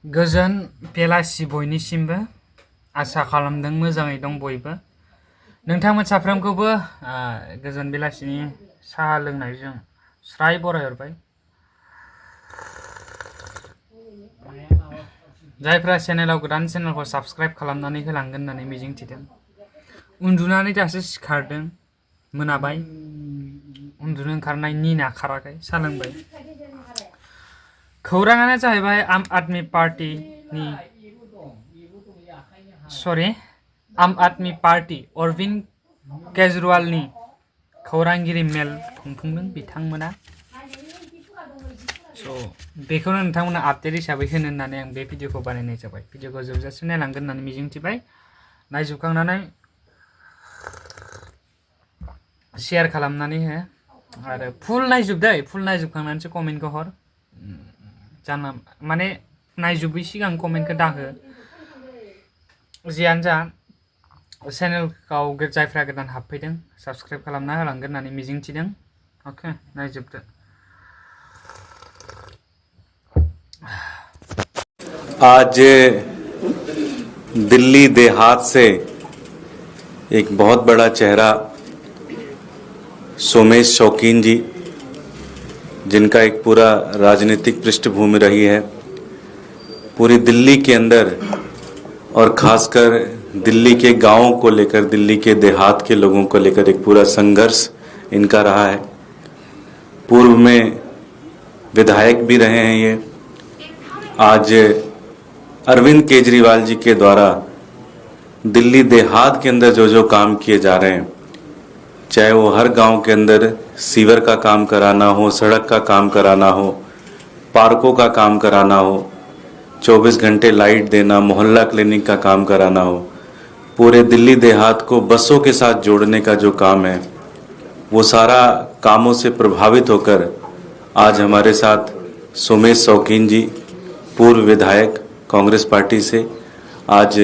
गोजोन बेलासि बयनिसिमबो आसा खालामदों मोजाङै दं बयबो। नोंथांमोन साफ्रोमखौबो गोजोन बेलासिनि साहा लोंनायजों स्राय बरायहरबाय। जायफ्रा चेनेलाव गोदान चेनेलखौ साबस्क्राइब खालामनानै होलांगोन होननानै मिजिंथिदों। उन्दुनानै दासो सिखारदों, मोनाबाय। उन्दुनो ओंखारनायनि नाखाराखै, सा लोंबाय। खौराङानो जाहैबाय आम आदमी पार्टी अरविंद केजरीवालनि खौरांगिरि मेल खुंफुंदों बिथांमोना। बेखौनो नोंथांमोना आपडेट हिसाबै होनो होननानै आं बे भिडिअखौ बानायनाय जाबाय। भिडिअखौ जोबजासिम नायलांगोन होननानै मिजिंथिबाय। नायजोबखांनानै शेयार खालामनानै हो आरो फुल नायजोबखांनानैसो कमेन्टखौ हर। जाना माने नायजोबै सिगां कमेन्टखौ दाहो। जियानो जा चेनेलखौ जायफ्रा गोदान हाबफैदों साबस्क्राइब खालामना होलांगोन होननानै मिजिंथिदों। अके, नायजोबदो। आज दिल्ली देहात से एक बहुत बड़ा चेहरा सोमेश शौकीन जी, जिनका एक पूरा राजनीतिक पृष्ठभूमि रही है पूरी दिल्ली के अंदर, और खासकर दिल्ली के गांवों को लेकर, दिल्ली के देहात के लोगों को लेकर एक पूरा संघर्ष इनका रहा है। पूर्व में विधायक भी रहे हैं ये। आज अरविंद केजरीवाल जी के द्वारा दिल्ली देहात के अंदर जो जो काम किए जा रहे हैं, चाहे वो हर गांव के अंदर सीवर का काम कराना हो, सड़क का काम कराना हो, पार्कों का काम कराना हो, 24 घंटे लाइट देना, मोहल्ला क्लिनिक का काम कराना हो, पूरे दिल्ली देहात को बसों के साथ जोड़ने का जो काम है, वो सारा कामों से प्रभावित होकर आज हमारे साथ सोमेश शौकीन जी, पूर्व विधायक कांग्रेस पार्टी से, आज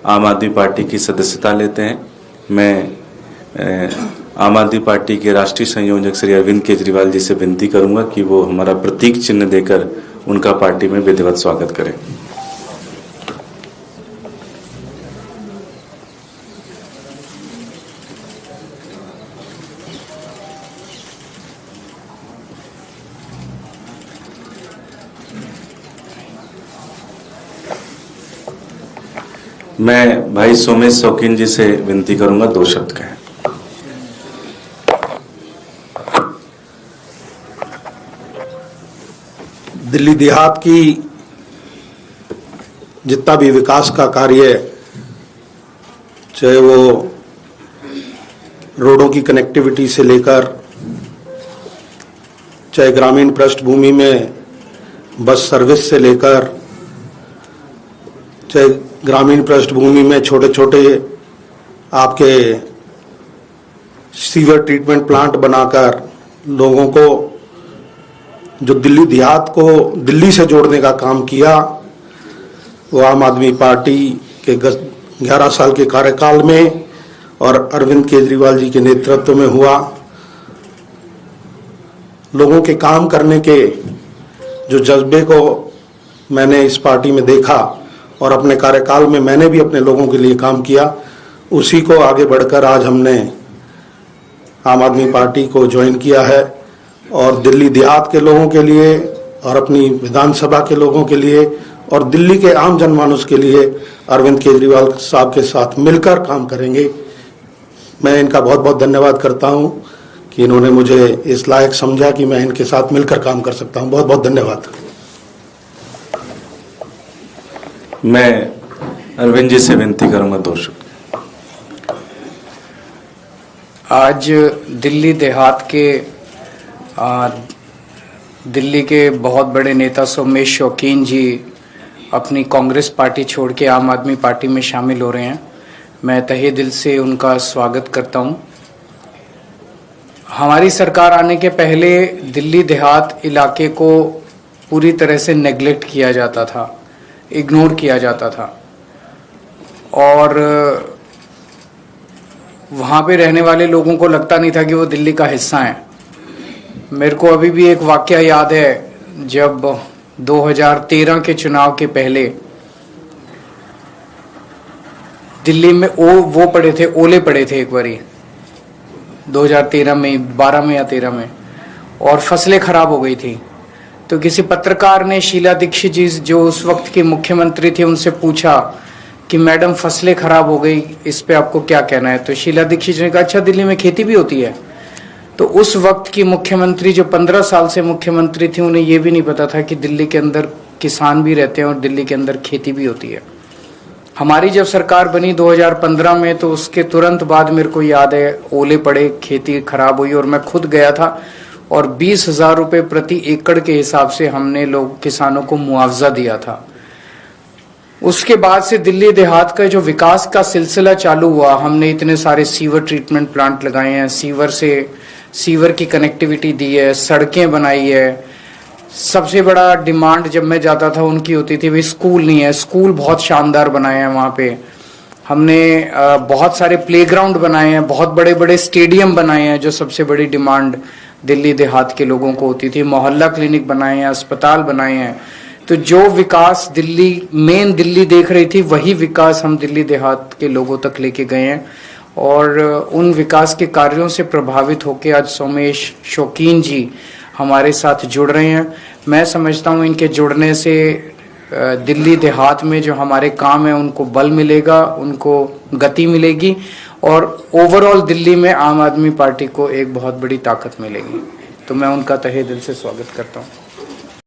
आम आदमी पार्टी की सदस्यता लेते हैं। मैं आम आदमी पार्टी के राष्ट्रीय संयोजक श्री अरविंद केजरीवाल जी से विनती करूंगा कि वो हमारा प्रतीक चिन्ह देकर उनका पार्टी में विधिवत स्वागत करें। मैं भाई सोमेश शौकीन जी से विनती करूंगा 2 शब्द कहें। दिल्ली देहात की जितना भी विकास का कार्य है, चाहे वो रोडों की कनेक्टिविटी से लेकर, चाहे ग्रामीण पृष्ठभूमि में बस सर्विस से लेकर, चाहे ग्रामीण पृष्ठभूमि में छोटे छोटे आपके सीवर ट्रीटमेंट प्लांट बनाकर लोगों को, जो दिल्ली देहात को दिल्ली से जोड़ने का काम किया, वो आम आदमी पार्टी के 11 साल के कार्यकाल में और अरविंद केजरीवाल जी के नेतृत्व में हुआ। लोगों के काम करने के जो जज्बे को मैंने इस पार्टी में देखा और अपने कार्यकाल में मैंने भी अपने लोगों के लिए काम किया, उसी को आगे बढ़कर आज हमने आम आदमी पार्टी को ज्वाइन किया है। और दिल्ली देहात के लोगों के लिए और अपनी विधानसभा के लोगों के लिए और दिल्ली के आम जनमानस के लिए अरविंद केजरीवाल साहब के साथ मिलकर काम करेंगे। मैं इनका बहुत बहुत धन्यवाद करता हूं कि इन्होंने मुझे इस लायक समझा कि मैं इनके साथ मिलकर काम कर सकता हूं। बहुत बहुत धन्यवाद। मैं अरविंद जी से विनती करूंगा 2 शब्द। आज दिल्ली देहात के दिल्ली के बहुत बड़े नेता सोमेश शौकीन जी अपनी कांग्रेस पार्टी छोड़ के आम आदमी पार्टी में शामिल हो रहे हैं। मैं तहे दिल से उनका स्वागत करता हूं। हमारी सरकार आने के पहले दिल्ली देहात इलाके को पूरी तरह से नेग्लेक्ट किया जाता था, इग्नोर किया जाता था, और वहाँ पे रहने वाले लोगों को लगता नहीं था कि वो दिल्ली का हिस्सा हैं। मेरे को अभी भी एक वाकया याद है, जब 2013 के चुनाव के पहले दिल्ली में वो पड़े थे, ओले पड़े थे एक बारी 2013 में, 12 में या 13 में, और फसलें खराब हो गई थी। तो किसी पत्रकार ने शीला दीक्षित जी जो उस वक्त की मुख्यमंत्री थी उनसे पूछा कि मैडम फसलें खराब हो गई, इस पे आपको क्या कहना है? तो शीला दीक्षित जी ने कहा अच्छा दिल्ली में खेती भी होती है। तो उस वक्त की मुख्यमंत्री जो 15 साल से मुख्यमंत्री थी उन्हें ये भी नहीं पता था कि दिल्ली के अंदर किसान भी रहते हैं और दिल्ली के अंदर खेती भी होती है। हमारी जब सरकार बनी 2015 में तो उसके तुरंत बाद मेरे को याद है ओले पड़े, खेती खराब हुई और मैं खुद गया था और 20,000 रुपये प्रति एकड़ के हिसाब से हमने लोग किसानों को मुआवजा दिया था। उसके बाद से दिल्ली देहात का जो विकास का सिलसिला चालू हुआ, हमने इतने सारे सीवर ट्रीटमेंट प्लांट लगाए हैं, सीवर की कनेक्टिविटी दी है, सड़कें बनाई है। सबसे बड़ा डिमांड जब मैं जाता था उनकी होती थी भाई स्कूल नहीं है, स्कूल बहुत शानदार बनाए हैं वहाँ पे। हमने बहुत सारे प्लेग्राउंड बनाए हैं, बहुत बड़े बड़े स्टेडियम बनाए हैं, जो सबसे बड़ी डिमांड दिल्ली देहात के लोगों को होती थी। मोहल्ला क्लिनिक बनाए हैं, अस्पताल बनाए हैं। तो जो विकास मेन दिल्ली देख रही थी वही विकास हम दिल्ली देहात के लोगों तक लेके गए हैं और उन विकास के कार्यों से प्रभावित होकर आज सोमेश शौकीन जी हमारे साथ जुड़ रहे हैं। मैं समझता हूं इनके जुड़ने से दिल्ली देहात में जो हमारे काम है उनको बल मिलेगा, उनको गति मिलेगी और ओवरऑल दिल्ली में आम आदमी पार्टी को एक बहुत बड़ी ताकत मिलेगी। तो मैं उनका तहे दिल से स्वागत करता हूं।